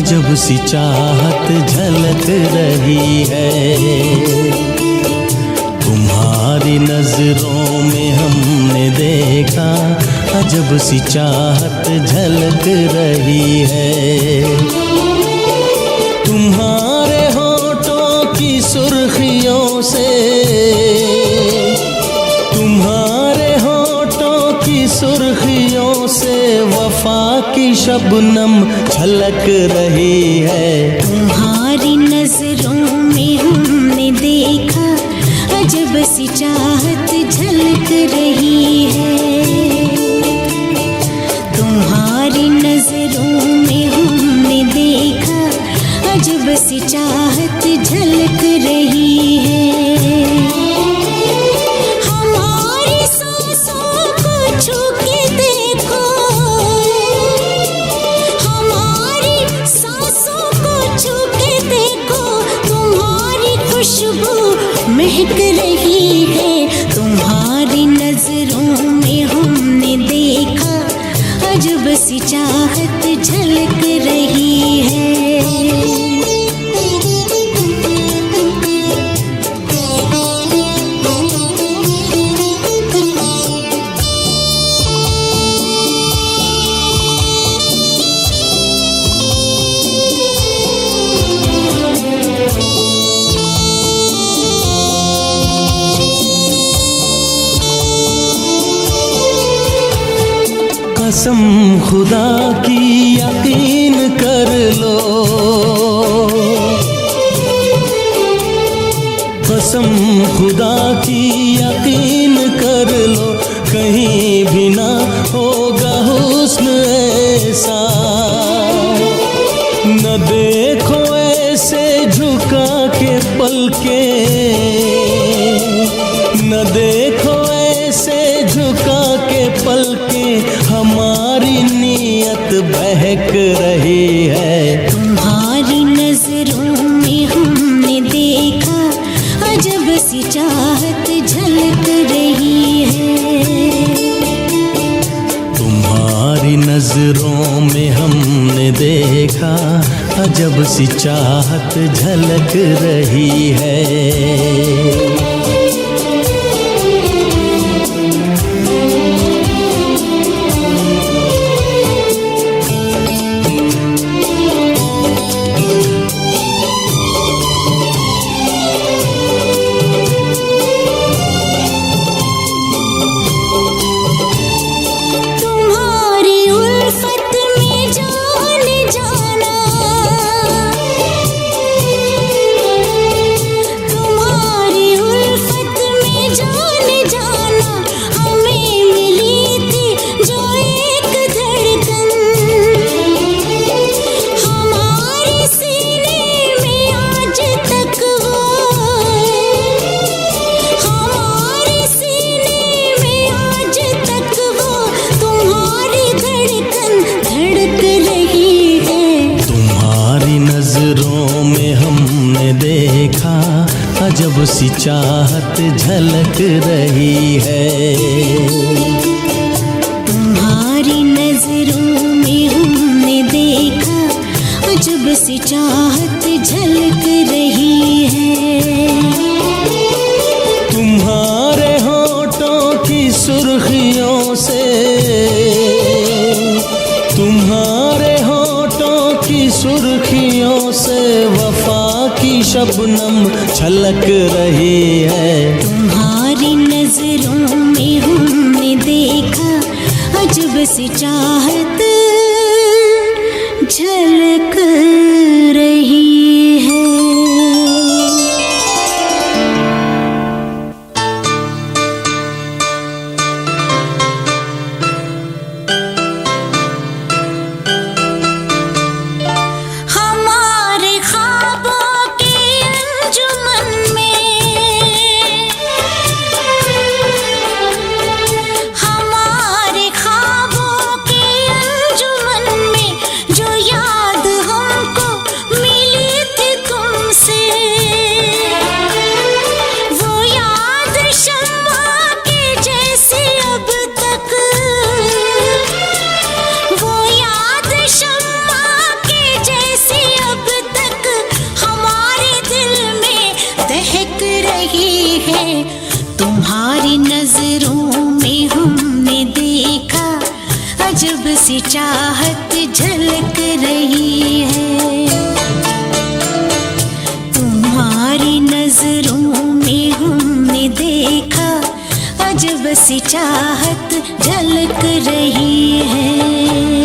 अजब सी चाहत झलक रही है। तुम्हारी नजरों में हमने देखा अजब सी चाहत झलक रही है। तुम्हारे होठों की सुर्खियों से, तुम्हारे होठों की सुर्खियों से वफा की शबनम छलक रही है। तुम्हारी नजरों में हमने देखा अजब सी चाहत झलक रही है। तुम्हारी नजरों में हमने देखा अजब सी चाहत झलक रही है। हमारी सांसों को छू के देखो, हमारी सांसों को छू के देखो, तुम्हारी खुशबू महक रही है। तुम्हारी नजरों में हमने देखा अजब सी चाहत झलक रही है। कसम खुदा की यकीन कर लो, कसम खुदा की यकीन कर लो, कहीं भी ना होगा हुस्न ऐसा। न देखो ऐसे झुका के पलके, न देखो ऐसे झुका के पलके, हमारी नीयत बहक रही है। तुम्हारी नजरों में हमने देखा अजब सी चाहत झलक रही है। तुम्हारी नजरों में हमने देखा अजब सी चाहत झलक रही है। अजब सी चाहत झलक रही है। तुम्हारी नजरों में हमने देखा अजब सी चाहत झलक रही है। तुम्हारे होठों की सुर्खियों से, तुम्हारे होठों की सुर्खियों से वफा की शबनम छलक रही है। तुम्हारी नजरों में हमने देखा अजब सी चाहत झलक रही है। हमारे ख्वाबों की अंजुमन में जो याद हमको रही है। तुम्हारी नजरों में हमने देखा अजब सी चाहत झलक रही है। तुम्हारी नजरों में हमने देखा अजब सी चाहत झलक रही है।